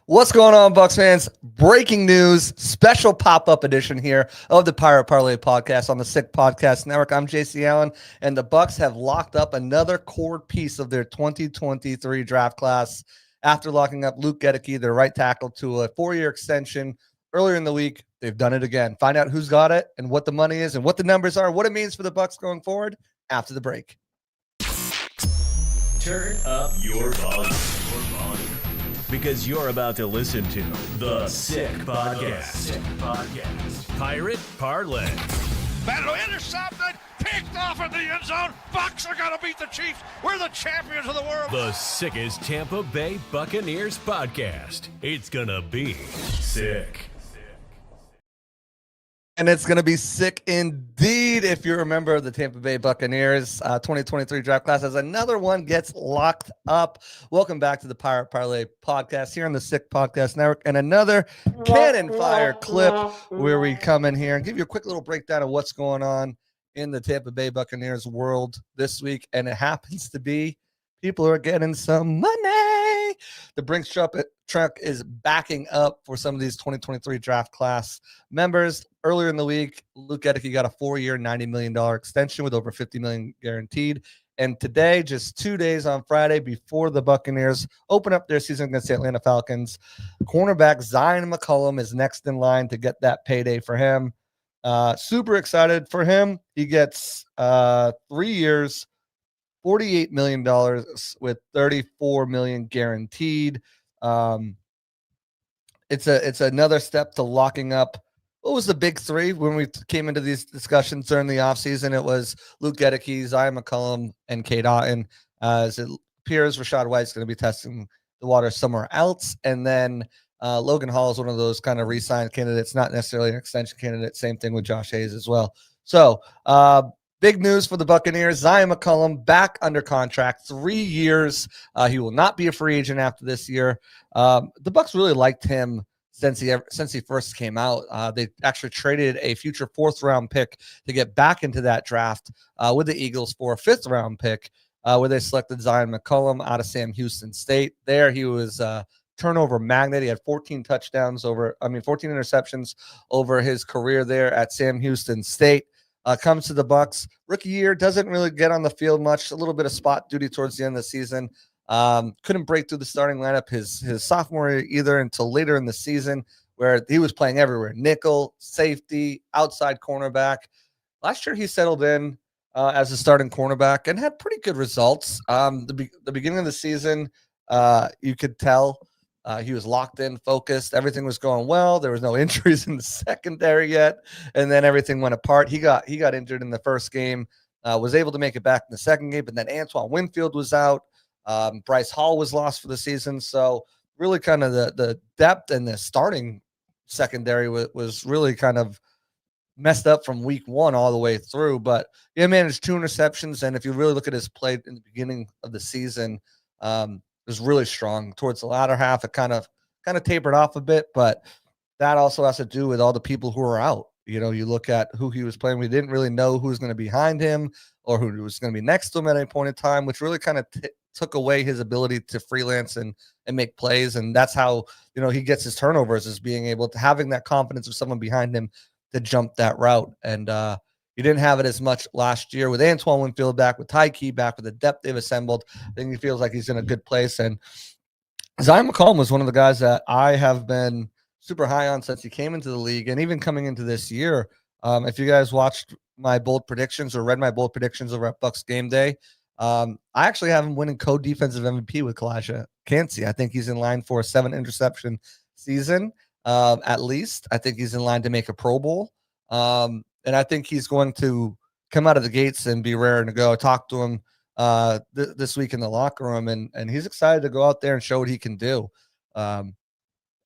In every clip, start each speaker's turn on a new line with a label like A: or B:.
A: What's going on, Bucs fans? Breaking news, special pop-up edition here of the Parlay podcast on the Sick Podcast Network. I'm JC Allen, and the Bucs have locked up another core piece of their 2023 draft class after locking up Luke Goedeke, their right tackle, to a 4-year extension earlier in the week. They've done it again. Find out who's got it and what the money is and what the numbers are, what it means for the Bucs going forward after the break.
B: Turn up your volume. Because you're about to listen to the Sick Podcast. Pirate Parlay.
C: Battle intercepted, picked off in the end zone. Bucs are going to beat the Chiefs. We're the champions of the world.
B: The sickest Tampa Bay Buccaneers podcast. It's going to be sick.
A: And it's going to be sick indeed. If you remember the Tampa Bay Buccaneers 2023 draft class, as another one gets locked up. Welcome back to the Pirate Parlay podcast here on the Sick Podcast Network, and another cannon fire clip where we come in here and give you a quick little breakdown of what's going on in the Tampa Bay Buccaneers world this week. And it happens to be people are getting some money. The Brinks truck is backing up for some of these 2023 draft class members. Earlier in the week, Luke Goedeke got a 4-year, $90 million extension with over $50 million guaranteed. And today, just 2 days on Friday before the Buccaneers open up their season against the Atlanta Falcons, cornerback Zyon McCollum is next in line to get that payday for him. Super excited for him. He gets 3 years, $48 million with $34 million guaranteed. It's another step to locking up. What was the big three when we came into these discussions during the offseason? It was Luke Goedeke, Zyon McCollum, and Cade Otton. As it appears, Rachaad White's going to be testing the water somewhere else. And then Logan Hall is one of those kind of re-signed candidates, not necessarily an extension candidate. Same thing with Josh Hayes as well. So big news for the Buccaneers. Zyon McCollum back under contract, 3 years. He will not be a free agent after this year. The Bucs really liked him since he first came out. They actually traded a future 4th-round pick to get back into that draft with the Eagles for a 5th-round pick, where they selected Zyon McCollum out of Sam Houston State. There he was turnover magnet. He had 14 interceptions over his career there at Sam Houston State. Comes to the Bucs. Rookie year, doesn't really get on the field much. A little bit of spot duty towards the end of the season. Couldn't break through the starting lineup his sophomore year either until later in the season, where he was playing everywhere: nickel, safety, outside cornerback. Last year he settled in as a starting cornerback and had pretty good results. The beginning of the season, you could tell he was locked in, focused. Everything was going well. There was no injuries in the secondary yet, and then everything went apart. He got injured in the first game, was able to make it back in the second game, but then Antoine Winfield was out. Bryce Hall was lost for the season. So really kind of the depth and the starting secondary was really kind of messed up from week 1 all the way through. But he managed 2 interceptions. And if you really look at his play in the beginning of the season, it was really strong. Towards the latter half, it kind of tapered off a bit, but that also has to do with all the people who are out. You know, you look at who he was playing. We didn't really know who was going to be behind him or who was going to be next to him at any point in time, which really kind of took away his ability to freelance and make plays. And that's how, he gets his turnovers, is being able to having that confidence of someone behind him to jump that route. And he didn't have it as much last year with Antoine Winfield back, with Ty Key back, with the depth they've assembled. I think he feels like he's in a good place. And Zyon McCollum was one of the guys that I have been super high on since he came into the league, and even coming into this year. If you guys watched my bold predictions or read my bold predictions over at Bucs Game Day, I actually have him winning co-defensive MVP with Kalijah Kancey. I think he's in line for a 7-interception season, at least. I think he's in line to make a Pro Bowl. And I think he's going to come out of the gates and be raring to go. I talked to him this week in the locker room, and he's excited to go out there and show what he can do.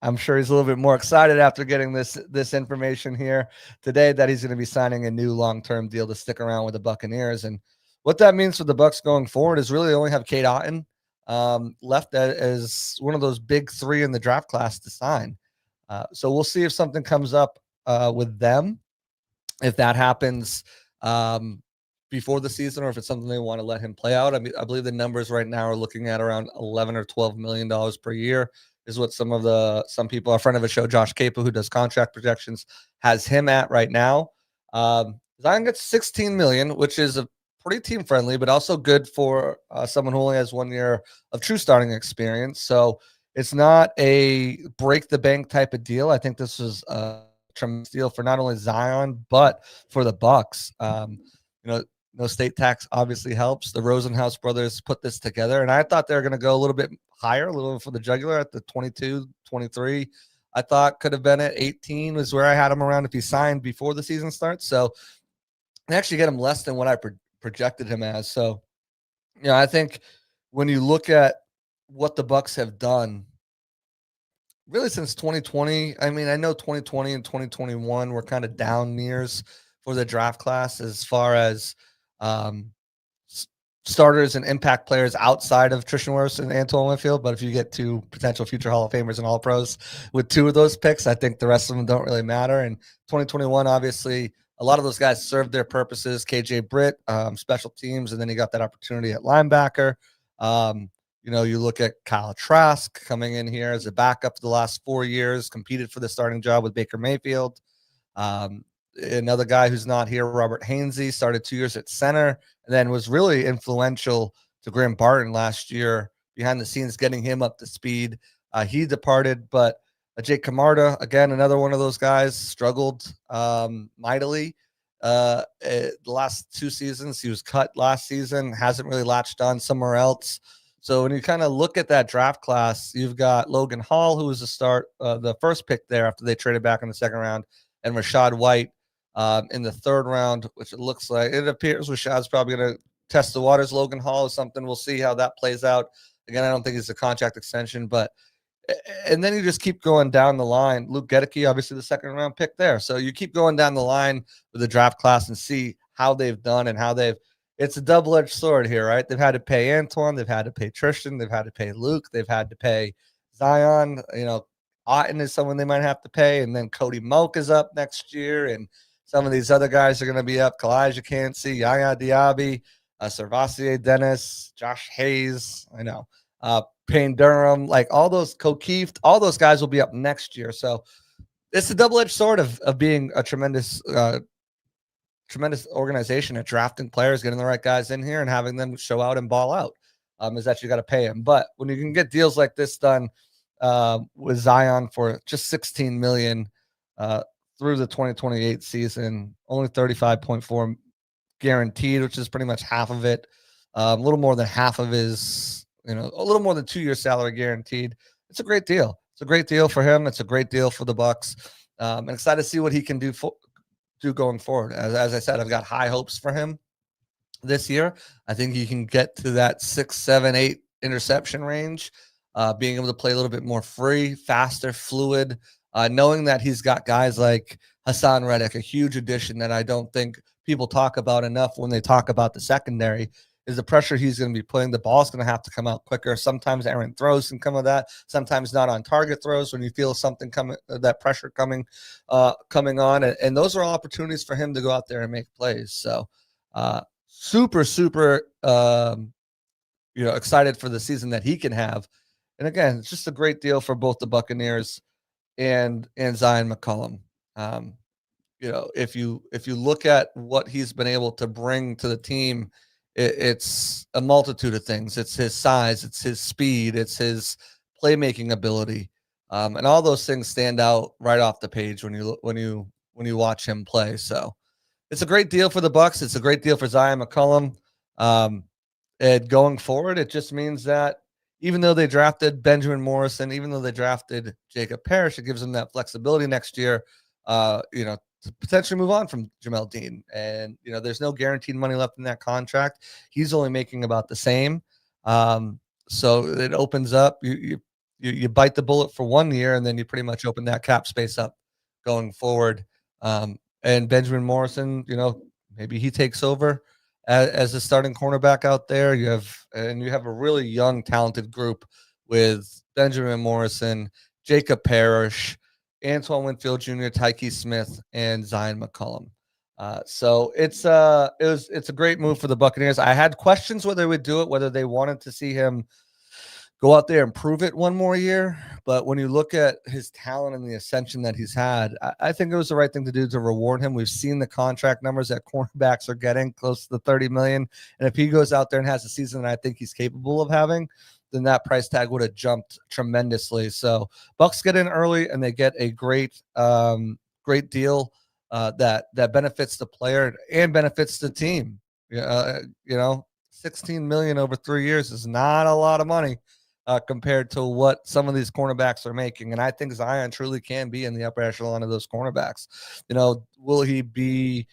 A: I'm sure he's a little bit more excited after getting this information here today that he's going to be signing a new long-term deal to stick around with the Buccaneers. And what that means for the Bucs going forward is really only have Cade Otton left as one of those big 3 in the draft class to sign. So we'll see if something comes up with them, if that happens before the season, or if it's something they want to let him play out. I mean, I believe the numbers right now are looking at around $11 or $12 million per year. is what some people, a friend of a show, Josh Capo, who does contract projections, has him at right now. Zion gets 16 million, which is a pretty team friendly, but also good for someone who only has 1 year of true starting experience. So it's not a break the bank type of deal. I think this was a tremendous deal for not only Zion, but for the Bucs. No state tax obviously helps. The Rosenhaus brothers put this together, and I thought they were going to go a little bit higher, a little for the jugular at the 22, 23. I thought could have been at 18 was where I had him around if he signed before the season starts. So I actually get him less than what I projected him as. So, I think when you look at what the Bucs have done really since 2020, I mean, I know 2020 and 2021 were kind of down years for the draft class as far as starters and impact players outside of Tristan Wirfs and Antoine Winfield. But if you get 2 potential future Hall of Famers and All Pros with 2 of those picks, I think the rest of them don't really matter. And 2021, obviously, a lot of those guys served their purposes. KJ Britt, special teams, and then he got that opportunity at linebacker. You look at Kyle Trask coming in here as a backup for the last 4 years, competed for the starting job with Baker Mayfield. Another guy who's not here, Robert Hainsey, started 2 years at center and then was really influential to Graham Barton last year behind the scenes, getting him up to speed. He departed, but Jake Camarda, again, another one of those guys, struggled mightily the last 2 seasons. He was cut last season, hasn't really latched on somewhere else. So when you kind of look at that draft class, you've got Logan Hall, who was the first pick there after they traded back in the second round, and Rashad White in the third round, which it appears Rashad's probably going to test the waters. Logan Hall is something. We'll see how that plays out. Again, I don't think it's a contract extension, and then you just keep going down the line. Luke Gedeke, obviously the second round pick there. So you keep going down the line with the draft class and see how they've done and it's a double-edged sword here, right? They've had to pay Antoine, they've had to pay Tristan, they've had to pay Luke, they've had to pay Zion. Otten is someone they might have to pay, and then Cody Moak is up next year, and some of these other guys are going to be up. Kalijah Cansey, Yaya Diaby, Servassier Dennis, Josh Hayes, Payne Durham, like all those O'Keefe, all those guys will be up next year. So it's a double-edged sword of being a tremendous organization at drafting players, getting the right guys in here and having them show out and ball out. Is that you got to pay them. But when you can get deals like this done with Zion for just 16 million through the 2028 season, only 35.4 guaranteed, which is pretty much half of it, a little more than half of his, a little more than 2 years salary guaranteed. It's a great deal. It's a great deal for him. It's a great deal for the Bucs. I'm excited to see what he can do going forward. As I said, I've got high hopes for him this year. I think he can get to that 6, 7, 8 interception range, being able to play a little bit more free, faster, fluid, knowing that he's got guys like Hassan Reddick, a huge addition that I don't think people talk about enough when they talk about the secondary, is the pressure he's going to be putting. The ball's going to have to come out quicker. Sometimes errant throws can come with that. Sometimes not on target throws when you feel something coming, that pressure coming on. And those are all opportunities for him to go out there and make plays. So super excited for the season that he can have. And again, it's just a great deal for both the Buccaneers and Zyon McCollum. If you look at what he's been able to bring to the team, it's a multitude of things. It's his size, it's his speed, it's his playmaking ability, and all those things stand out right off the page when you watch him play. So it's a great deal for the Bucs. It's a great deal for Zyon McCollum. And going forward, it just means that even though they drafted Benjamin Morrison, even though they drafted Jacob Parrish, it gives them that flexibility next year, to potentially move on from Jamel Dean. And, there's no guaranteed money left in that contract. He's only making about the same. So it opens up, you bite the bullet for 1 year, and then you pretty much open that cap space up going forward. And Benjamin Morrison, maybe he takes over as a starting cornerback out there. You have a really young, talented group with Benjamin Morrison, Jacob Parrish, Antoine Winfield Jr., Tyke Smith, and Zyon McCollum. So it's a great move for the Buccaneers. I had questions whether they would do it, whether they wanted to see him go out there and prove it one more year. But when you look at his talent and the ascension that he's had, I think it was the right thing to do to reward him. We've seen the contract numbers that cornerbacks are getting, close to the $30 million. And if he goes out there and has a season that I think he's capable of having, then that price tag would have jumped tremendously. So Bucs get in early and they get a great deal that benefits the player and benefits the team. $16 million over 3 years is not a lot of money compared to what some of these cornerbacks are making. And I think Zyon truly can be in the upper echelon of those cornerbacks. Will he be,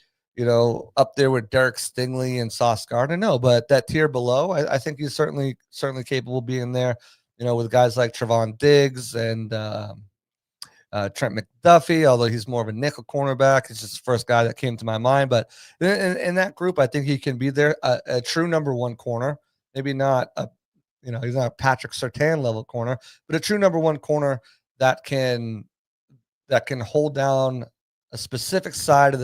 A: up there with Derek Stingley and Sauce Gardner? No, but that tier below, I think he's certainly capable of being there, with guys like Trevon Diggs and Trent McDuffie, although he's more of a nickel cornerback. It's just the first guy that came to my mind. But in that group, I think he can be there, a true number one corner. Maybe not he's not a Patrick Surtain level corner, but a true number one corner that can hold down a specific side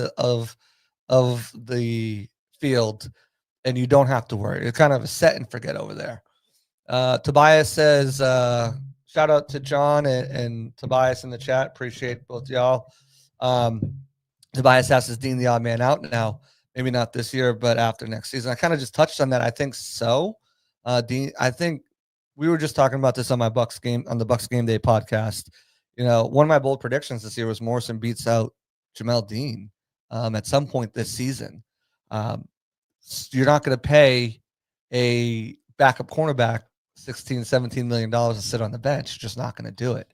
A: of the field, and you don't have to worry. It's kind of a set and forget over there. Tobias says, shout out to John and Tobias in the chat. Appreciate both y'all. Tobias asks, is Dean the odd man out now? Maybe not this year, but after next season. I kind of just touched on that. I think so. Dean, I think we were just talking about this on the Bucs Game Day podcast. One of my bold predictions this year was Morrison beats out Jamel Dean at some point this season. You're not going to pay a backup cornerback $16-17 million to sit on the bench. You're just not going to do it.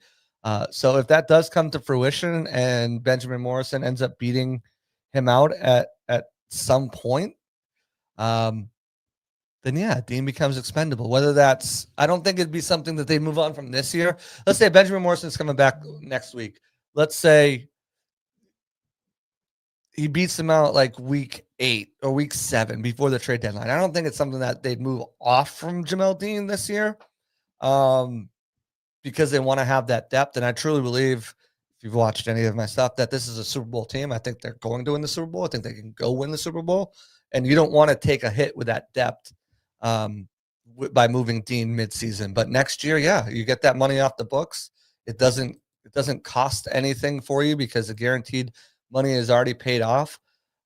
A: So if that does come to fruition and Benjamin Morrison ends up beating him out at some point, then yeah, Dean becomes expendable. Whether that's, I don't think it'd be something that they move on from this year. Let's say Benjamin Morrison's coming back next week. Let's say he beats them out like week 8 or week 7 before the trade deadline. I don't think it's something that they'd move off from Jamel Dean this year, because they want to have that depth. And I truly believe, if you've watched any of my stuff, that this is a Super Bowl team. I think they're going to win the Super Bowl. I think they can go win the Super Bowl. And you don't want to take a hit with that depth by moving Dean midseason. But next year, yeah, you get that money off the books. It doesn't cost anything for you because the guaranteed money is already paid off.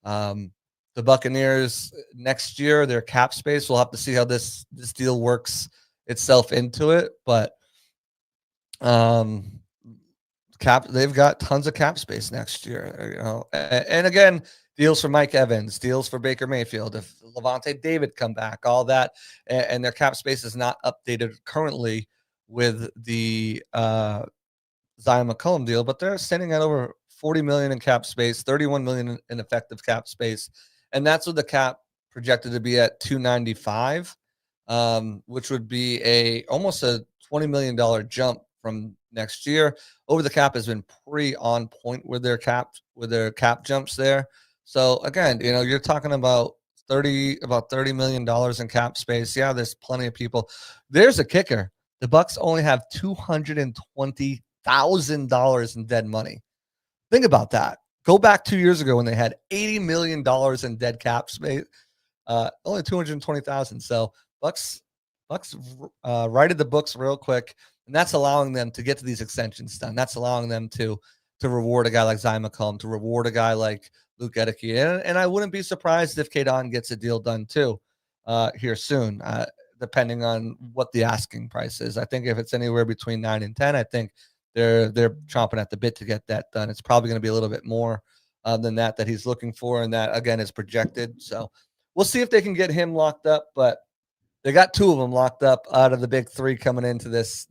A: The Buccaneers next year, their cap space, we'll have to see how this deal works itself into it. But they've got tons of cap space next year. And again, deals for Mike Evans, deals for Baker Mayfield, if Levante David come back, all that, and their cap space is not updated currently with the Zyon McCollum deal, but they're standing at over $40 million in cap space, $31 million in effective cap space, and that's what the cap projected to be at $295, which would be almost a $20 million jump from next year. Over the cap has been pretty on point with their cap jumps there. So again, you're talking about $30 million in cap space. Yeah, there's plenty of people. There's a kicker. The Bucs only have $220,000 in dead money. Think about that. Go back 2 years ago when they had $80 million in dead cap space. Only 220,000. So Bucs righted the books real quick, and that's allowing them to get to these extensions done. That's allowing them to reward a guy like Zyon McCollum, to reward a guy like Luke Edeke. And I wouldn't be surprised if Kadon gets a deal done too here soon, depending on what the asking price is. I think if it's anywhere between 9 and 10, I think they're chomping at the bit to get that done. It's probably going to be a little bit more than that he's looking for, and that again is projected. So we'll see if they can get him locked up, but they got 2 of them locked up out of the big 3 coming into this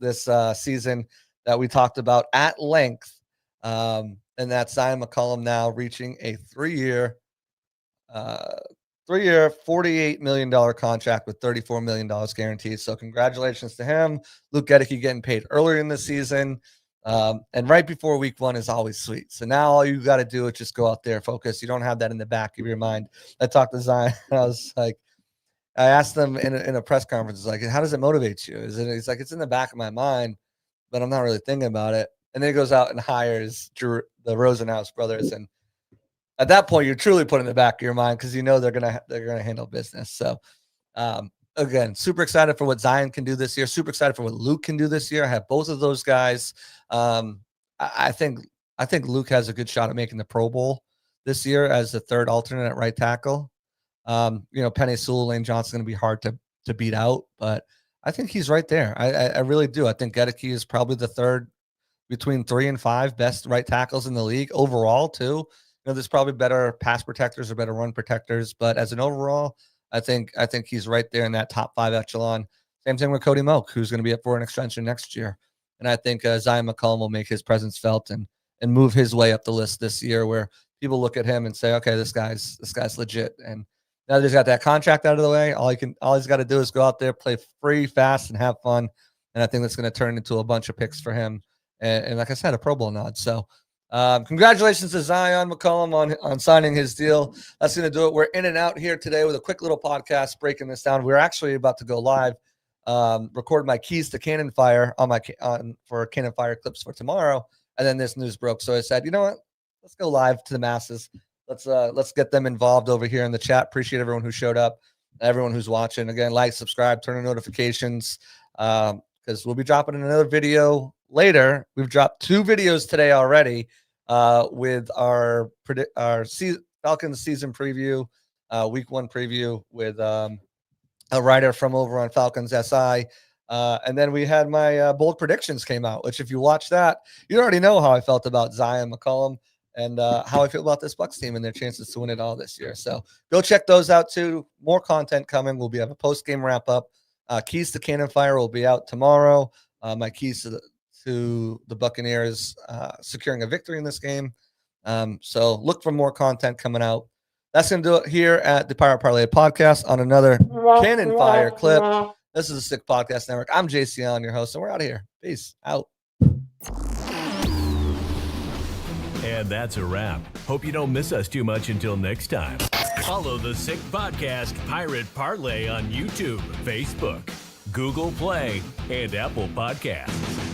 A: season that we talked about at length. And that's Zyon McCollum now reaching a 3-year, $48 million contract with $34 million guaranteed. So congratulations to him. Luke Edeke getting paid earlier in the season. And right before week 1 is always sweet. So now all you got to do is just go out there, focus. You don't have that in the back of your mind. I talked to Zyon, and I was like, I asked them in a press conference, like, how does it motivate you? He's like, it's in the back of my mind, but I'm not really thinking about it. And then he goes out and hires the Rosenhaus brothers, and at that point, you're truly putting it in the back of your mind because they're gonna handle business. So again, super excited for what Zyon can do this year. Super excited for what Luke can do this year. I have both of those guys. I think Luke has a good shot at making the Pro Bowl this year as the third alternate at right tackle. Penny Sewell, Lane Johnson going to be hard to beat out, but I think he's right there. I really do. I think Gedeke is probably the third between 3 and 5 best right tackles in the league overall too. There's probably better pass protectors or better run protectors, but as an overall, I think he's right there in that top 5 echelon. Same thing with Cody Moak, who's going to be up for an extension next year. And I think Zyon McCollum will make his presence felt and move his way up the list this year, where people look at him and say, okay, this guy's legit. And now that he's got that contract out of the way, all he's got to do is go out there, play free, fast, and have fun. And I think that's going to turn into a bunch of picks for him. And like I said, a Pro Bowl nod. So congratulations to Zyon McCollum on signing his deal. That's going to do it. We're in and out here today with a quick little podcast breaking this down. We're actually about to go live, record my keys to Cannon Fire for Cannon Fire clips for tomorrow. And then this news broke. So I said, you know what? Let's go live to the masses. Let's get them involved over here in the chat. Appreciate everyone who showed up, everyone who's watching. Again, like, subscribe, turn on notifications, because we'll be dropping another video later. We've dropped 2 videos today already with our Falcons season preview, week 1 preview with a writer from over on Falcons SI. And then we had my bold predictions came out, which if you watch that, you already know how I felt about Zyon McCollum and how I feel about this Bucs team and their chances to win it all this year. So go check those out too. More content coming. We'll have a post-game wrap-up. Keys to Cannon Fire will be out tomorrow. My keys to the Buccaneers securing a victory in this game. So look for more content coming out. That's going to do it here at the Pirate Parlay podcast on another Cannon Fire clip. This is a Sick Podcast Network. I'm JC, your host, and we're out of here. Peace out.
B: And that's a wrap. Hope you don't miss us too much until next time. Follow the Sick Podcast Pirate Parlay on YouTube, Facebook, Google Play, and Apple Podcasts.